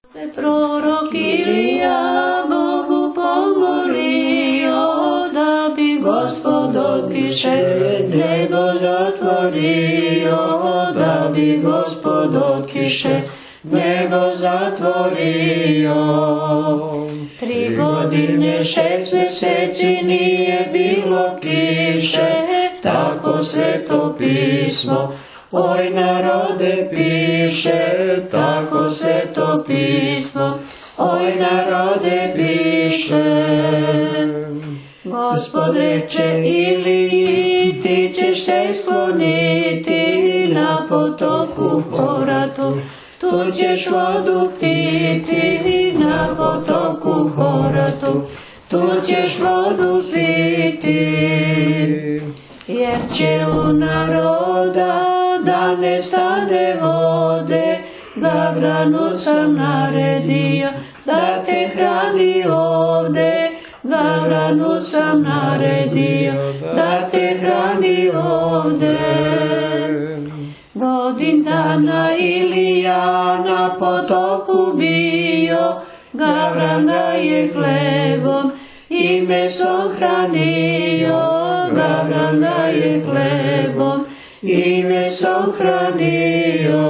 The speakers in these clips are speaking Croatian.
Se prorok Ilija Bogu pomolio, da bi Gospod od kiše nebo zatvorio, da bi Gospod od kiše nebo zatvorio. 3 godine 6 mjeseci nije bilo kiše, tako Sveto pismo oj narode piše, tako Sveto pismo oj narode piše. Gospod reče Iliji, ti ćeš se skloniti na potoku Horatu, tu ćeš vodu piti na potoku Horatu, tu ćeš vodu piti. Jer će u naroda da ne stane vode, Gavranu sam naredio da te hrani ovde, Gavranu sam naredio da te hrani ovde. Godin dana Ilija na potoku bio, Gavran ga je hlebom i mesom hranio, Gavran ga je hlebom i mesom hranio.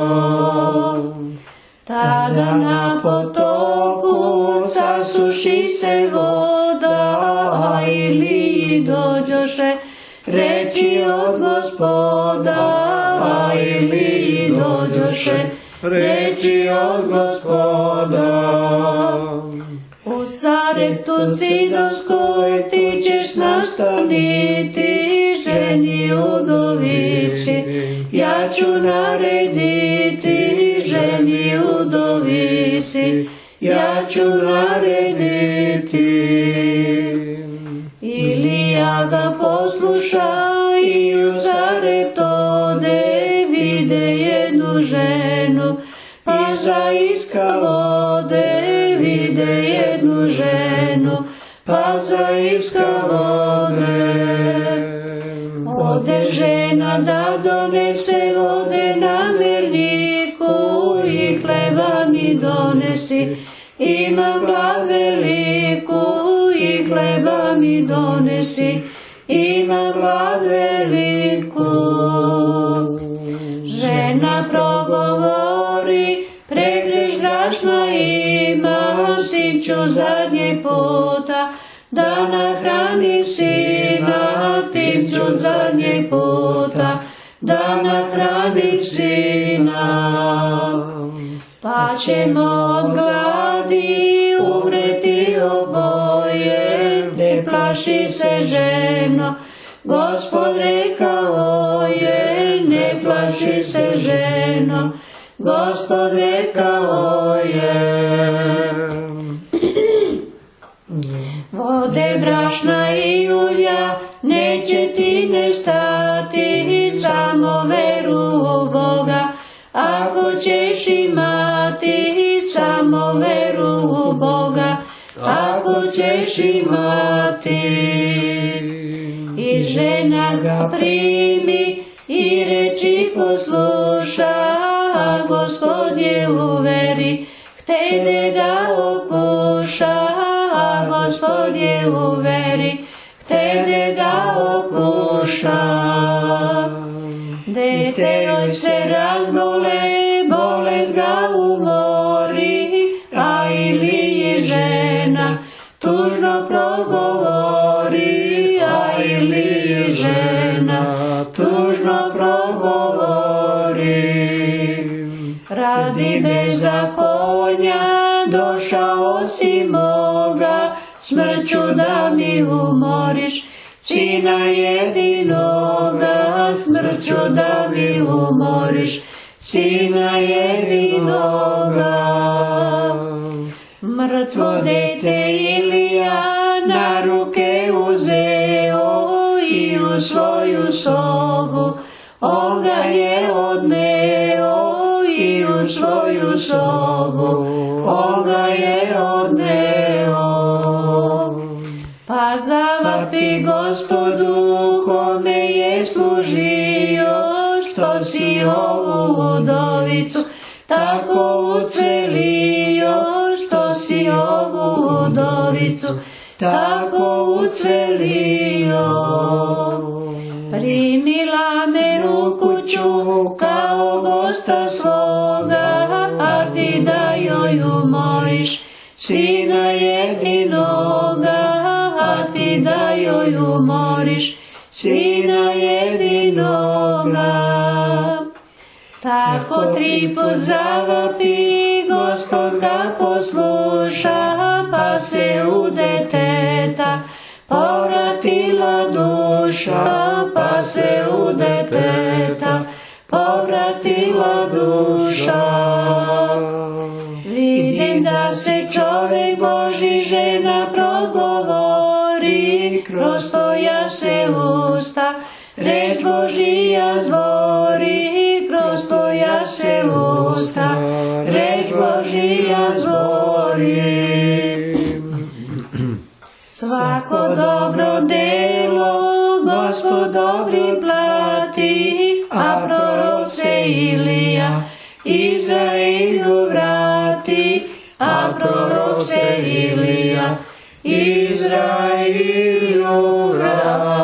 Tada na potoku sasuši se voda, a Iliji dođoše reči od Gospoda, a Iliji dođoše reči od Gospoda. U Sareptu Sidonskoj ti ćeš nastaniti, ženi udovici, ja ću narediti, ženi udovici, ja ću narediti. Ilija ga posluša i u Sareptode vide jednu ženu, iza iska vode vide jednu ženu, pa za iska vode. Ode žena da donese vode na merniku i hleba mi donesi, imam glad veliku i hleba mi donesi, imam glad veliku. Žena progovori, pregreš brašna imam, sin ću zadnjeg puta da nahranim sina, tim ću zadnjeg puta da nahranim sina. Pa ćemo od gladi umreti oboje, ne plaši se ženo, Gospod rekao je, ne plaši se ženo, Gospod rekao je. Vode, brašna i ulja neće ti nestati, samo veru u Boga, ako ćeš imati, samo veru u Boga, ako ćeš imati. I žena ga primi i reči posluša, a Gospod je u veri, htede da okuša, a Gospod je u veri, htede da okuša. Dete joj se razbole, bolest ga umori, a Iliji žena tužno progovori, a Iliji žena tužno progovori. Radi bezakonja došao si moga, smrću da mi umoriš, sina jedinoga, smrću da mi umoriš, sina jedinoga. Mrtvo dete Ilija na ruke uzeo i u svoju sobu on ga je odneo, i u svoju sobu on ga je odneo. Pa zavapi Gospodu kome je služio, što si ovu udovicu tako ucelio, stolicu, tako ucvelio. Primila me u kuću kao gosta svoga, a ti da joj umoriš sina jedinoga, a ti da joj umoriš sina jedinoga. Tako 3 put zavapi, Gospod ga posluša, pa se u deteta povratila duša, pa se u deteta povratila duša. Vidim da se čovjek Boži žena progovori, kroz tvoja se usta reč Božija zvori, kroz tvoja se usta reč Božija zvori. Svako dobro delo Gospod dobri plati, a prorok se Ilija Izraelju vrati, a prorok se Ilija Izraelju vrati.